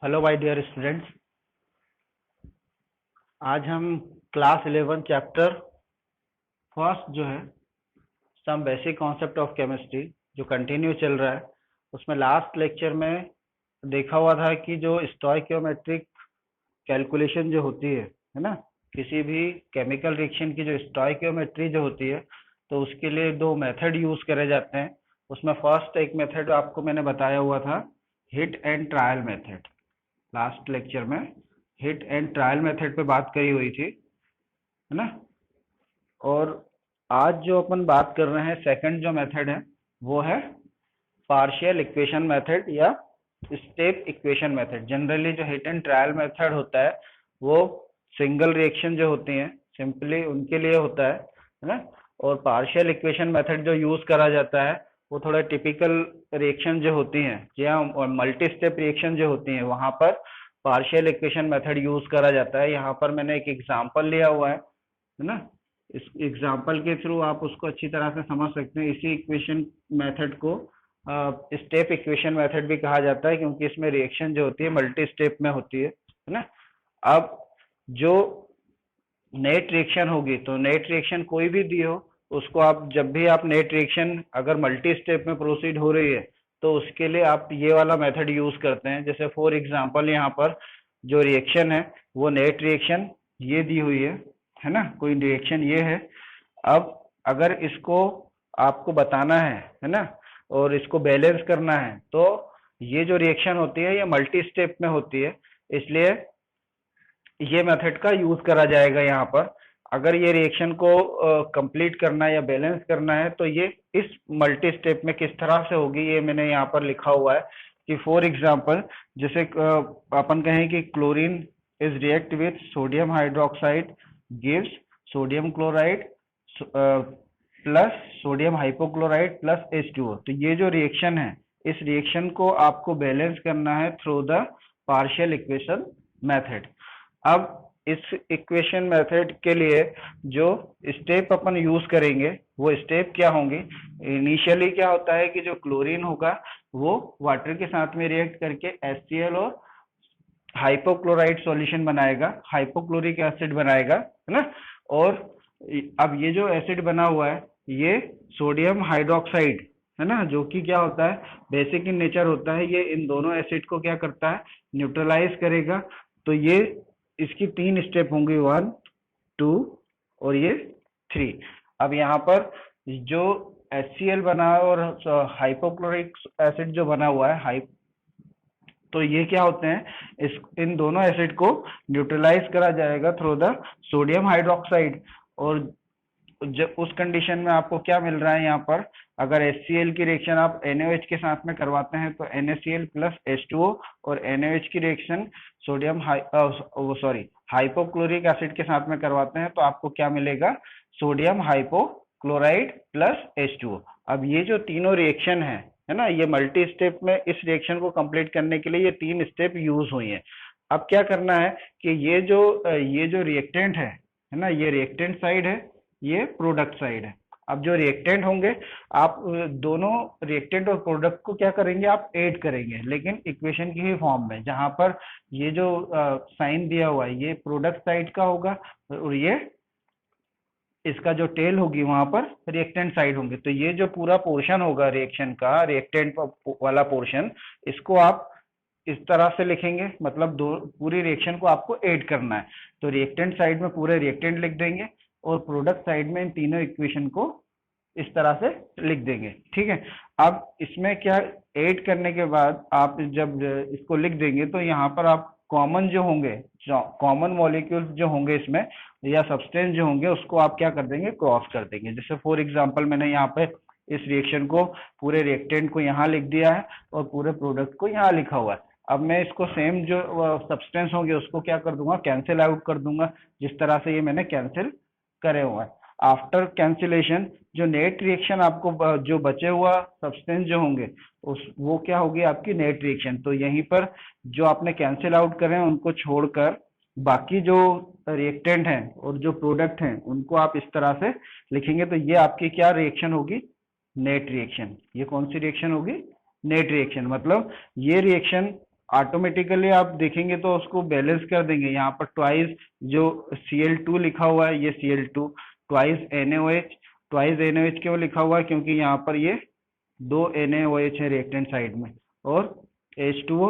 Hello my dear students. आज हम class 11 chapter first जो है some basic concept of chemistry जो कंटिन्यू चल रहा है उसमें लास्ट लेक्चर में देखा हुआ था कि जो स्टोइकियोमेट्रिक कैलकुलेशन जो होती है ना, किसी भी केमिकल रिएक्शन की जो स्टोइकियोमेट्री जो होती है तो उसके लिए दो मेथड यूज करे जाते हैं। उसमें फर्स्ट एक मेथड आपको मैंने बताया हुआ था, hit and trial method. Last lecture में हिट एंड ट्रायल मेथड पे बात करी हुई थी, है ना। और आज जो अपन बात कर रहे हैं सेकंड जो मेथड है वो है पार्शियल इक्वेशन मेथड या स्टेप इक्वेशन मेथड। जनरली जो हिट एंड ट्रायल मेथड होता है वो सिंगल रिएक्शन जो होती हैं सिंपली उनके लिए होता है ना। और पार्शियल इक्वेशन मेथड जो यूज करा जाता है वो थोड़ा टिपिकल रिएक्शन जो होती हैं या मल्टी स्टेप रिएक्शन जो होती हैं वहां पर पार्शियल इक्वेशन मेथड यूज करा जाता है। यहाँ पर मैंने एक एग्जांपल लिया हुआ है ना। इस एग्जांपल के थ्रू आप उसको अच्छी तरह से समझ सकते हैं। इसी इक्वेशन मेथड को स्टेप इक्वेशन मेथड भी कहा जाता है क्योंकि इसमें रिएक्शन जो होती है मल्टी स्टेप में होती है ना। अब जो नेट रिएक्शन होगी तो नेट रिएक्शन कोई भी दी हो उसको आप जब भी आप नेट रिएक्शन अगर मल्टी स्टेप में प्रोसीड हो रही है तो उसके लिए आप ये वाला मेथड यूज करते हैं। जैसे फॉर एग्जांपल यहाँ पर जो रिएक्शन है वो नेट रिएक्शन ये दी हुई है ना, कोई रिएक्शन ये है। अब अगर इसको आपको बताना है ना, और इसको बैलेंस करना है तो ये जो रिएक्शन होती है ये मल्टी स्टेप में होती है, इसलिए ये मेथड का यूज करा जाएगा यहाँ पर। अगर ये रिएक्शन को कंप्लीट करना है या बैलेंस करना है तो ये इस मल्टी स्टेप में किस तरह से होगी ये मैंने यहाँ पर लिखा हुआ है कि फॉर एग्जांपल जैसे अपन कहें कि chlorine is react with sodium hydroxide gives sodium chloride plus sodium hypochloride plus H2O। तो ये जो रिएक्शन है इस रिएक्शन को आपको बैलेंस करना है through the partial equation method. अब इस इक्वेशन मेथड के लिए जो स्टेप अपन यूज करेंगे वो स्टेप क्या होंगे। इनिशियली क्या होता है कि जो क्लोरीन होगा वो वाटर के साथ में रिएक्ट करके HCl और हाइपोक्लोराइड सॉल्यूशन बनाएगा, हाइपोक्लोरिक एसिड बनाएगा, है ना। और अब ये जो एसिड बना हुआ है ये सोडियम हाइड्रोक्साइड है ना, जो कि क्या होता है बेसिक इन नेचर होता है, ये इन दोनों एसिड को क्या करता है न्यूट्रलाइज करेगा। तो ये इसकी तीन स्टेप होंगी, 1 2 और ये 3। अब यहाँ पर जो HCl बना है और हाइपोक्लोरिक एसिड जो बना हुआ है तो ये क्या होते हैं इस इन दोनों एसिड को न्यूट्रलाइज करा जाएगा थ्रू द सोडियम हाइड्रोक्साइड। और जब उस कंडीशन में आपको क्या मिल रहा है यहाँ पर, अगर HCl की रिएक्शन आप NaOH के साथ में करवाते हैं तो NaCl प्लस H2O और NaOH की रिएक्शन सोडियम हाइपोक्लोरिक एसिड के साथ में करवाते हैं तो आपको क्या मिलेगा, सोडियम हाइपोक्लोराइड प्लस H2O। अब ये जो तीनों रिएक्शन है ना, ये मल्टी स्टेप में इस रिएक्शन को कंप्लीट करने के लिए ये तीन स्टेप यूज हुई हैं। अब क्या करना है कि ये जो रिएक्टेंट है ना, ये रिएक्टेंट साइड है, ये प्रोडक्ट साइड है। अब जो रिएक्टेंट होंगे आप दोनों रिएक्टेंट और प्रोडक्ट को क्या करेंगे आप ऐड करेंगे, लेकिन इक्वेशन की ही फॉर्म में, जहां पर ये जो साइन दिया हुआ है ये प्रोडक्ट साइड का होगा और ये इसका जो टेल होगी वहां पर रिएक्टेंट साइड होंगे। तो ये जो पूरा पोर्शन होगा रिएक्शन का, रिएक्टेंट वाला पोर्शन, इसको आप इस तरह से लिखेंगे, मतलब दो पूरी रिएक्शन को आपको ऐड करना है तो रिएक्टेंट साइड में पूरे रिएक्टेंट लिख देंगे और प्रोडक्ट साइड में इन तीनों इक्वेशन को इस तरह से लिख देंगे, ठीक है। अब इसमें क्या ऐड करने के बाद आप जब इसको लिख देंगे तो यहाँ पर आप कॉमन जो होंगे, कॉमन मॉलिक्यूल्स जो होंगे इसमें या सब्सटेंस जो होंगे उसको आप क्या कर देंगे क्रॉस कर देंगे। जैसे फॉर एग्जांपल मैंने यहाँ पे इस रिएक्शन को पूरे रिएक्टेंट को यहाँ लिख दिया है और पूरे प्रोडक्ट को यहाँ लिखा हुआ है। अब मैं इसको सेम जो सब्सटेंस होंगे उसको क्या कर दूंगा कैंसिल आउट कर दूंगा, जिस तरह से ये मैंने कैंसिल करे हुआ है। आफ्टर कैंसिलेशन जो नेट रिएक्शन आपको जो बचे हुआ सब्सटेंस जो होंगे उस वो क्या होगी आपकी नेट रिएक्शन। तो यहीं पर जो आपने कैंसिल आउट करे हैं उनको छोड़कर बाकी जो रिएक्टेंट हैं और जो प्रोडक्ट हैं उनको आप इस तरह से लिखेंगे तो ये आपकी क्या रिएक्शन होगी, नेट रिएक्शन। ये कौन सी रिएक्शन होगी, नेट रिएक्शन। मतलब ये रिएक्शन ऑटोमेटिकली आप देखेंगे तो उसको बैलेंस कर देंगे। यहाँ पर ट्वाइस जो Cl2 लिखा हुआ है, ये Cl2, twice NaOH, twice NaOH क्यों लिखा हुआ है, क्योंकि यहाँ पर ये दो NaOH है रिएक्टेंट साइड में, और H2O,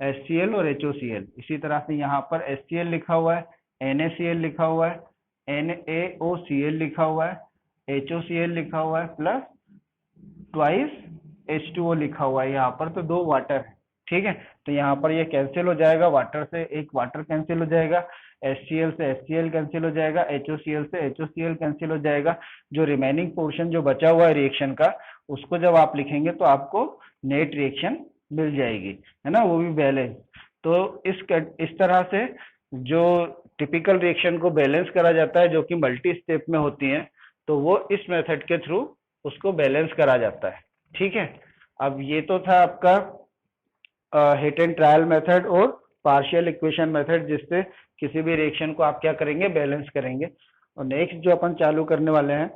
HCl और HOCl। इसी तरह से यहाँ पर HCl लिखा हुआ है, NaCl लिखा हुआ है, NaOCl लिखा हुआ है, HOCl लिखा हुआ है, प्लस ट्वाइस H2O लिखा हुआ है यहाँ पर, तो दो वाटर है। ठीक है, तो यहाँ पर ये कैंसिल हो जाएगा, वाटर से एक वाटर कैंसिल हो जाएगा, HCl से HCl कैंसिल हो जाएगा, HOCl से HOCl कैंसिल हो जाएगा। जो रिमेनिंग पोर्शन जो बचा हुआ है रिएक्शन का, उसको जब आप लिखेंगे तो आपको नेट रिएक्शन मिल जाएगी, है ना, वो भी बैलेंस। तो इस तरह से जो टिपिकल रिएक्शन को बैलेंस करा जाता है, जो कि मल्टी स्टेप में होती है, तो वो इस मेथड के थ्रू उसको बैलेंस करा जाता है। ठीक है, अब ये तो था आपका हिट एंड ट्रायल मेथड और पार्शियल इक्वेशन मेथड, जिससे किसी भी रिएक्शन को आप क्या करेंगे, बैलेंस करेंगे। और नेक्स्ट जो अपन चालू करने वाले हैं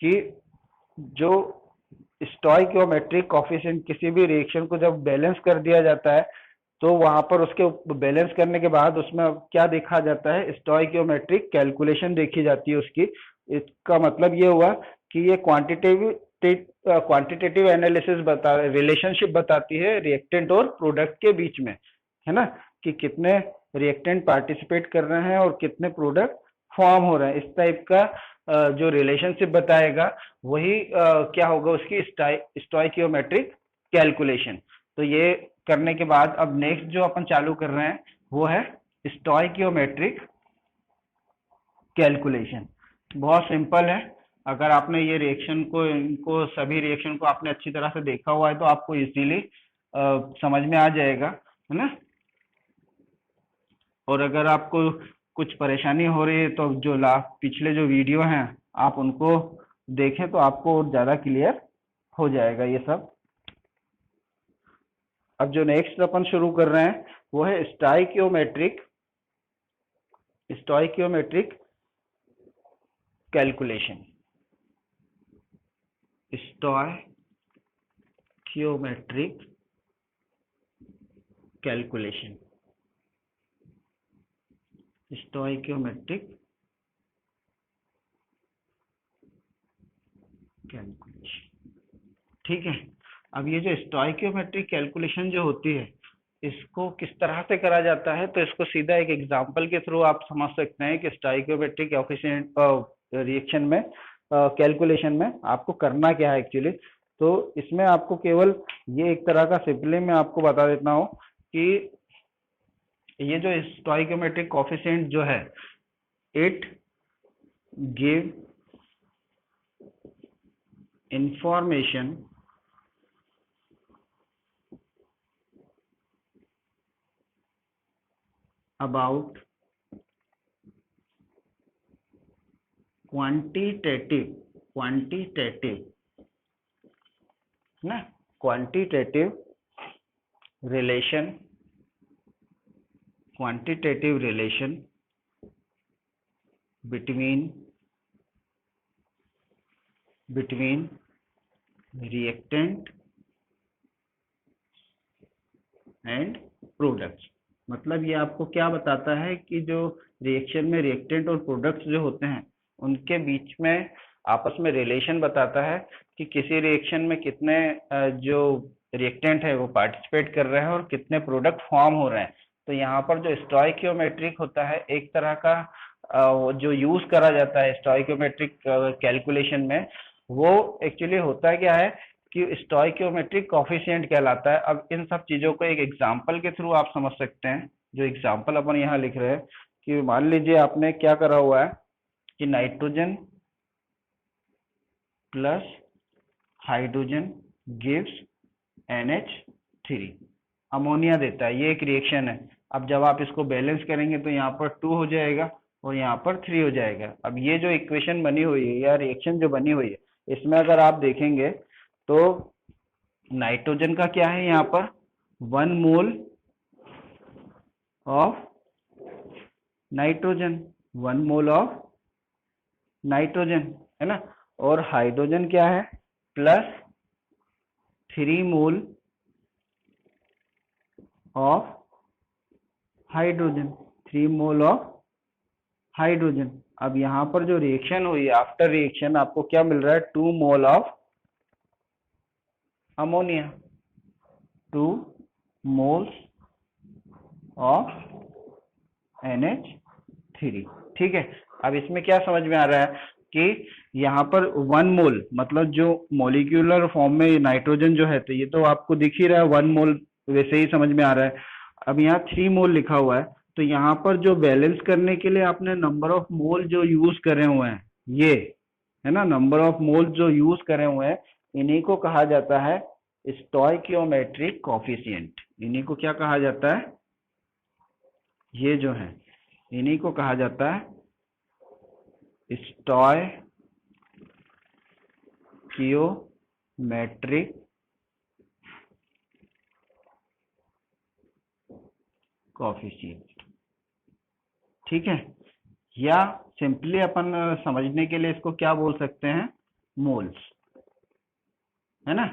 कि जो स्टोइकियोमेट्रिक कोफिशिएंट, किसी भी रिएक्शन को जब बैलेंस कर दिया जाता है तो वहां पर उसके बैलेंस करने के बाद उसमें क्या देखा जाता है, स्टोइकियोमेट्रिक कैलकुलेशन देखी जाती है उसकी। इसका मतलब ये हुआ कि ये क्वांटिटेटिव एनालिसिस बता रिलेशनशिप बताती है रिएक्टेंट और प्रोडक्ट के बीच में, है ना, कि कितने रिएक्टेंट पार्टिसिपेट कर रहे हैं और कितने प्रोडक्ट फॉर्म हो रहे हैं। इस टाइप का जो रिलेशनशिप बताएगा वही क्या होगा, उसकी स्टोइकियोमेट्रिक कैलकुलेशन। तो ये करने के बाद अब नेक्स्ट जो अपन चालू कर रहे हैं वो है स्टोइकियोमेट्रिक कैलकुलेशन। बहुत सिंपल है, अगर आपने ये रिएक्शन को, इनको सभी रिएक्शन को आपने अच्छी तरह से देखा हुआ है तो आपको इजीली समझ में आ जाएगा, है ना। और अगर आपको कुछ परेशानी हो रही है तो जो पिछले जो वीडियो हैं आप उनको देखें तो आपको और ज़्यादा क्लियर हो जाएगा ये सब। अब जो नेक्स्ट अपन शुरू कर रहे हैं वो है stoichiometric calculation. Stoichiometric calculation, stoichiometric calculation. ठीक है, अब ये जो स्टोइकियोमेट्रिक कैलकुलेशन जो होती है, इसको किस तरह से करा जाता है, तो इसको सीधा एक एग्जांपल के थ्रू आप समझ सकते हैं कि स्टोइकियोमेट्रिक कोएफिशिएंट रिएक्शन में कैलकुलेशन में आपको करना क्या है एक्चुअली। तो इसमें आपको केवल ये एक तरह का सिंपली मैं आपको बता देता हूँ कि ये जो स्टोइकियोमेट्रिक कोएफिशिएंट जो है, it give information about quantitative ना quantitative relation between reactant and products. मतलब ये आपको क्या बताता है कि जो रिएक्शन में रिएक्टेंट और प्रोडक्ट्स जो होते हैं उनके बीच में आपस में रिलेशन बताता है कि किसी रिएक्शन में कितने जो रिएक्टेंट है वो पार्टिसिपेट कर रहे हैं और कितने प्रोडक्ट फॉर्म हो रहे हैं। तो यहाँ पर जो स्टोइकियोमेट्रिक होता है एक तरह का जो यूज करा जाता है स्टोइकियोमेट्रिक कैलकुलेशन में, वो एक्चुअली होता है क्या है कि स्टोइकियोमेट्रिक कोफिशिएंट कहलाता है। अब इन सब चीजों को एक एग्जांपल के थ्रू आप समझ सकते हैं। जो एग्जांपल अपन यहाँ लिख रहे हैं कि मान लीजिए आपने क्या करा हुआ है कि nitrogen plus hydrogen gives NH3, ammonia देता है। ये एक रिएक्शन है। अब जब आप इसको बैलेंस करेंगे तो यहाँ पर 2 हो जाएगा और यहाँ पर 3 हो जाएगा। अब ये जो इक्वेशन बनी हुई है या रिएक्शन जो बनी हुई है, इसमें अगर आप देखेंगे तो नाइट्रोजन का क्या है, यहाँ पर 1 mole of nitrogen, 1 mole of nitrogen, है ना। और हाइड्रोजन क्या है, +3 mole of hydrogen, 3 mole of hydrogen. अब यहाँ पर जो रिएक्शन हुई, आफ्टर रिएक्शन आपको क्या मिल रहा है, 2 mole of ammonia, 2 moles of NH3। ठीक है। अब इसमें क्या समझ में आ रहा है कि यहाँ पर 1 मोल मतलब जो मॉलिक्यूलर फॉर्म में नाइट्रोजन जो है, तो ये तो आपको दिख ही रहा है 1 मोल, वैसे ही समझ में आ रहा है। अब यहाँ 3 मोल लिखा हुआ है, तो यहाँ पर जो बैलेंस करने के लिए आपने नंबर ऑफ मोल जो यूज करे हुए हैं, ये है ना, नंबर ऑफ मोल जो यूज करे हुए हैं, इन्हीं को कहा जाता है स्टोइकियोमेट्रिक कोफिशिएंट। इन्हीं को क्या कहा जाता है, ये जो है इन्हीं को कहा जाता है स्टोइकियोमेट्रिक कोफिशिएंट। ठीक है। या सिंपली अपन समझने के लिए इसको क्या बोल सकते हैं, मोल्स, है ना।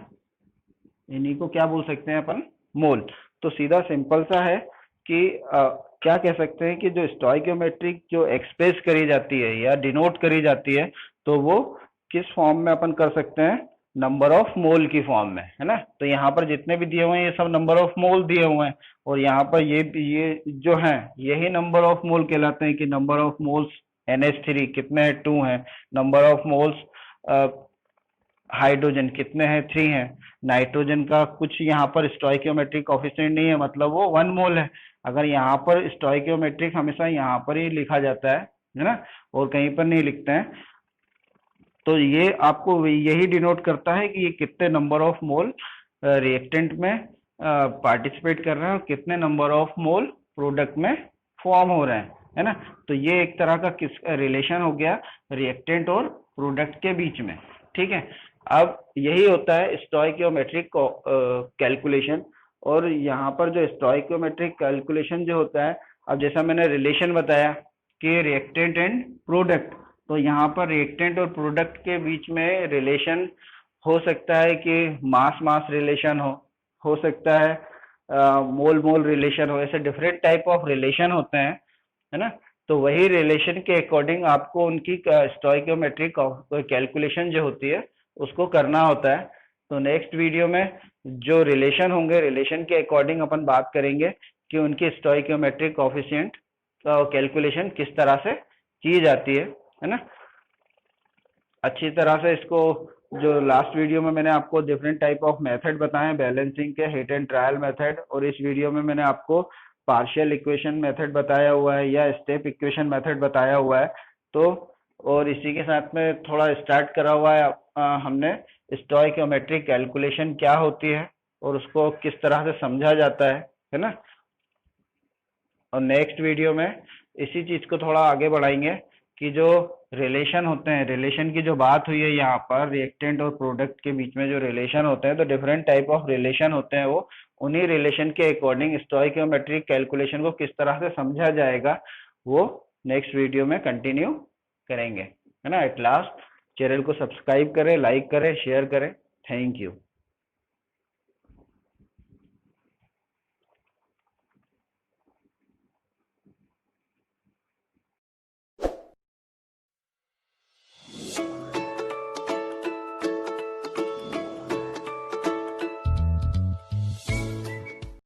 इन्हीं को क्या बोल सकते हैं अपन, मोल। तो सीधा सिंपल सा है कि क्या कह सकते हैं कि जो स्टोइकियोमेट्रिक जो एक्सप्रेस करी जाती है या डिनोट करी जाती है, तो वो किस फॉर्म में अपन कर सकते हैं, नंबर ऑफ मोल की फॉर्म में, है ना। तो यहाँ पर जितने भी दिए हुए हैं ये सब नंबर ऑफ मोल दिए हुए हैं, और यहाँ पर ये जो है यही नंबर ऑफ मोल कहलाते हैं कि नंबर ऑफ मोल्स NH3 कितने हैं, 2 हैं। नंबर ऑफ मोल्स हाइड्रोजन कितने हैं, 3 हैं। नाइट्रोजन का कुछ यहाँ पर स्टोइकियोमेट्रिक कोफिशिएंट नहीं है, मतलब वो 1 मोल है। अगर यहाँ पर स्टोइकियोमेट्रिक हमेशा यहाँ पर ही लिखा जाता है ना, और कहीं पर नहीं लिखते हैं, तो ये आपको यही डिनोट करता है कि ये कितने नंबर ऑफ मोल रिएक्टेंट में पार्टिसिपेट कर रहे हैं और कितने नंबर ऑफ मोल प्रोडक्ट में फॉर्म हो रहे हैं, है ना। तो ये एक तरह का किस रिलेशन हो गया रिएक्टेंट और प्रोडक्ट के बीच में। ठीक है। अब यही होता है स्टोइकियोमेट्रिक कैलकुलेशन। और यहाँ पर जो स्टोइकियोमेट्रिक कैलकुलेशन जो होता है, अब जैसा मैंने रिलेशन बताया कि रिएक्टेंट एंड प्रोडक्ट, तो यहाँ पर रिएक्टेंट और प्रोडक्ट के बीच में रिलेशन हो सकता है कि मास मास रिलेशन हो सकता है मोल मोल रिलेशन हो, ऐसे डिफरेंट टाइप ऑफ रिलेशन होते हैं, है ना। तो वही रिलेशन के अकॉर्डिंग आपको उनकी स्टोइकियोमेट्रिक कैलकुलेशन जो होती है उसको करना होता है। तो नेक्स्ट वीडियो में जो रिलेशन होंगे, रिलेशन के अकॉर्डिंग अपन बात करेंगे कि उनकी स्टोइकियोमेट्रिक कोफिशिएंट कैलकुलेशन किस तरह से की जाती है ना। अच्छी तरह से इसको, जो लास्ट वीडियो में मैंने आपको डिफरेंट टाइप ऑफ मेथड बताए, बैलेंसिंग के, हिट एंड ट्रायल मेथड, और इस वीडियो में मैंने आपको पार्शियल इक्वेशन मेथड बताया हुआ है या स्टेप इक्वेशन मेथड बताया हुआ है। तो और इसी के साथ में थोड़ा स्टार्ट करा हुआ है हमने स्टोइकियोमेट्रिक कैलकुलेशन क्या होती है और उसको किस तरह से समझा जाता है ना। और नेक्स्ट वीडियो में इसी चीज को थोड़ा आगे बढ़ाएंगे कि जो रिलेशन होते हैं, रिलेशन की जो बात हुई है यहाँ पर रिएक्टेंट और प्रोडक्ट के बीच में जो रिलेशन होते हैं, तो डिफरेंट टाइप ऑफ रिलेशन होते हैं, वो उन्हीं रिलेशन के अकॉर्डिंग स्टोइकियोमेट्रिक कैलकुलेशन को किस तरह से समझा जाएगा वो नेक्स्ट वीडियो में कंटिन्यू करेंगे, है ना। एट लास्ट चैनल को सब्सक्राइब करें, लाइक करें, शेयर करें। Thank you.